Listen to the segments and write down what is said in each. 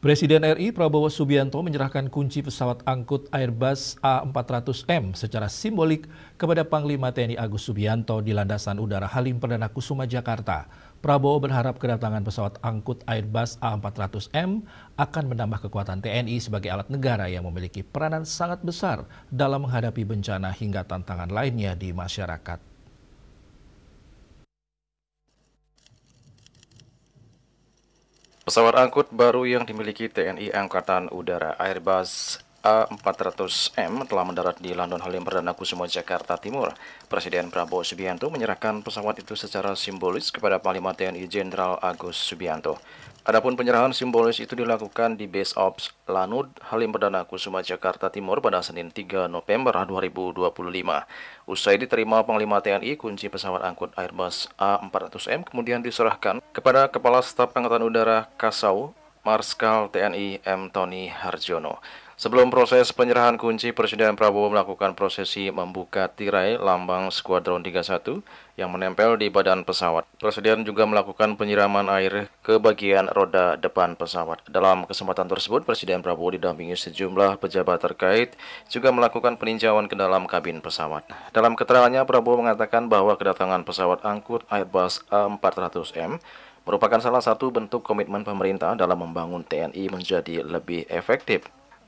Presiden RI Prabowo Subianto menyerahkan kunci pesawat angkut Airbus A400M secara simbolik kepada Panglima TNI Agus Subianto di Landasan Udara Halim Perdana Kusuma, Jakarta. Prabowo berharap kedatangan pesawat angkut Airbus A400M akan menambah kekuatan TNI sebagai alat negara yang memiliki peranan sangat besar dalam menghadapi bencana hingga tantangan lainnya di masyarakat. Pesawat angkut baru yang dimiliki TNI Angkatan Udara Airbus A400M telah mendarat di Landasan Halim Perdana Kusuma, Jakarta Timur. Presiden Prabowo Subianto menyerahkan pesawat itu secara simbolis kepada Panglima TNI Jenderal Agus Subianto. Adapun penyerahan simbolis itu dilakukan di Base Ops Lanud Halim Perdana Kusuma, Jakarta Timur pada Senin 3 November 2025. Usai diterima Panglima TNI, kunci pesawat angkut Airbus A400M kemudian diserahkan kepada Kepala Staf Angkatan Udara Kasau, Marskal TNI M. Tony Harjono. Sebelum proses penyerahan kunci, Presiden Prabowo melakukan prosesi membuka tirai lambang Skuadron 31 yang menempel di badan pesawat. Presiden juga melakukan penyiraman air ke bagian roda depan pesawat. Dalam kesempatan tersebut, Presiden Prabowo didampingi sejumlah pejabat terkait juga melakukan peninjauan ke dalam kabin pesawat. Dalam keterangannya, Prabowo mengatakan bahwa kedatangan pesawat angkut Airbus A400M merupakan salah satu bentuk komitmen pemerintah dalam membangun TNI menjadi lebih efektif.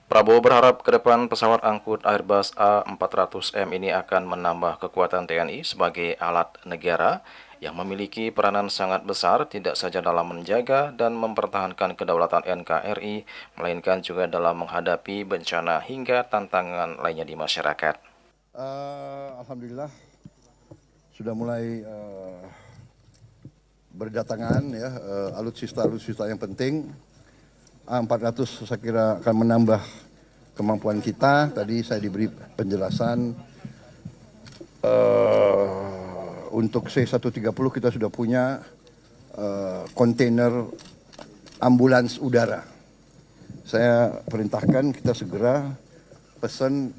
Prabowo berharap ke depan pesawat angkut Airbus A400M ini akan menambah kekuatan TNI sebagai alat negara yang memiliki peranan sangat besar tidak saja dalam menjaga dan mempertahankan kedaulatan NKRI, melainkan juga dalam menghadapi bencana hingga tantangan lainnya di masyarakat. Alhamdulillah sudah mulai berdatangan ya alutsista yang penting. A400 saya kira akan menambah kemampuan kita. Tadi saya diberi penjelasan untuk C-130 kita sudah punya kontainer ambulans udara. Saya perintahkan kita segera pesan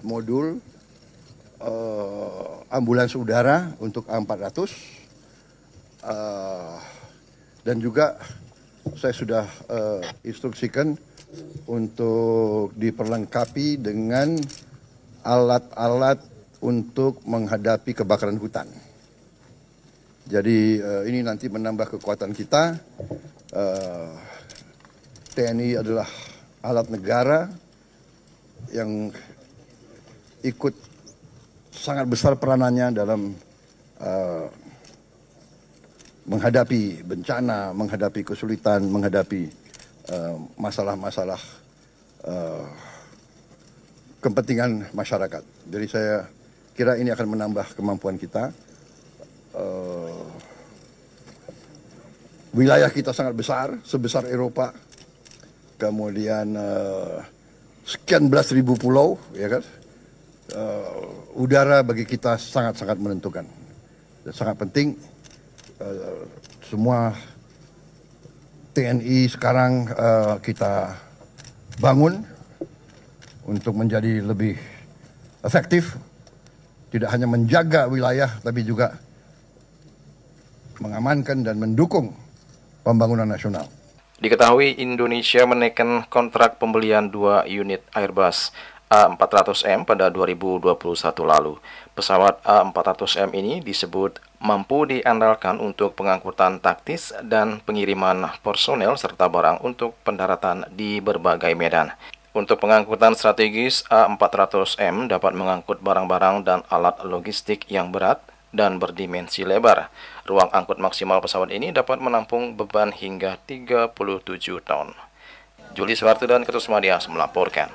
modul ambulans udara untuk A400 dan juga saya sudah instruksikan untuk diperlengkapi dengan alat-alat untuk menghadapi kebakaran hutan. Jadi ini nanti menambah kekuatan kita. TNI adalah alat negara yang ikut sangat besar peranannya dalam menghadapi bencana, menghadapi kesulitan, menghadapi masalah-masalah kepentingan masyarakat. Jadi saya kira ini akan menambah kemampuan kita. Wilayah kita sangat besar, sebesar Eropa. Kemudian sekian belas ribu pulau, ya kan? Udara bagi kita sangat-sangat menentukan. Dan sangat penting. Semua TNI sekarang kita bangun untuk menjadi lebih efektif, tidak hanya menjaga wilayah tapi juga mengamankan dan mendukung pembangunan nasional. Diketahui Indonesia menaikkan kontrak pembelian 2 unit Airbus A400M pada 2021 lalu. Pesawat A400M ini disebut mampu diandalkan untuk pengangkutan taktis dan pengiriman personel serta barang untuk pendaratan di berbagai medan. Untuk pengangkutan strategis, A400M dapat mengangkut barang-barang dan alat logistik yang berat dan berdimensi lebar. Ruang angkut maksimal pesawat ini dapat menampung beban hingga 37 ton. Juli Suharto dan Ketus Madias melaporkan.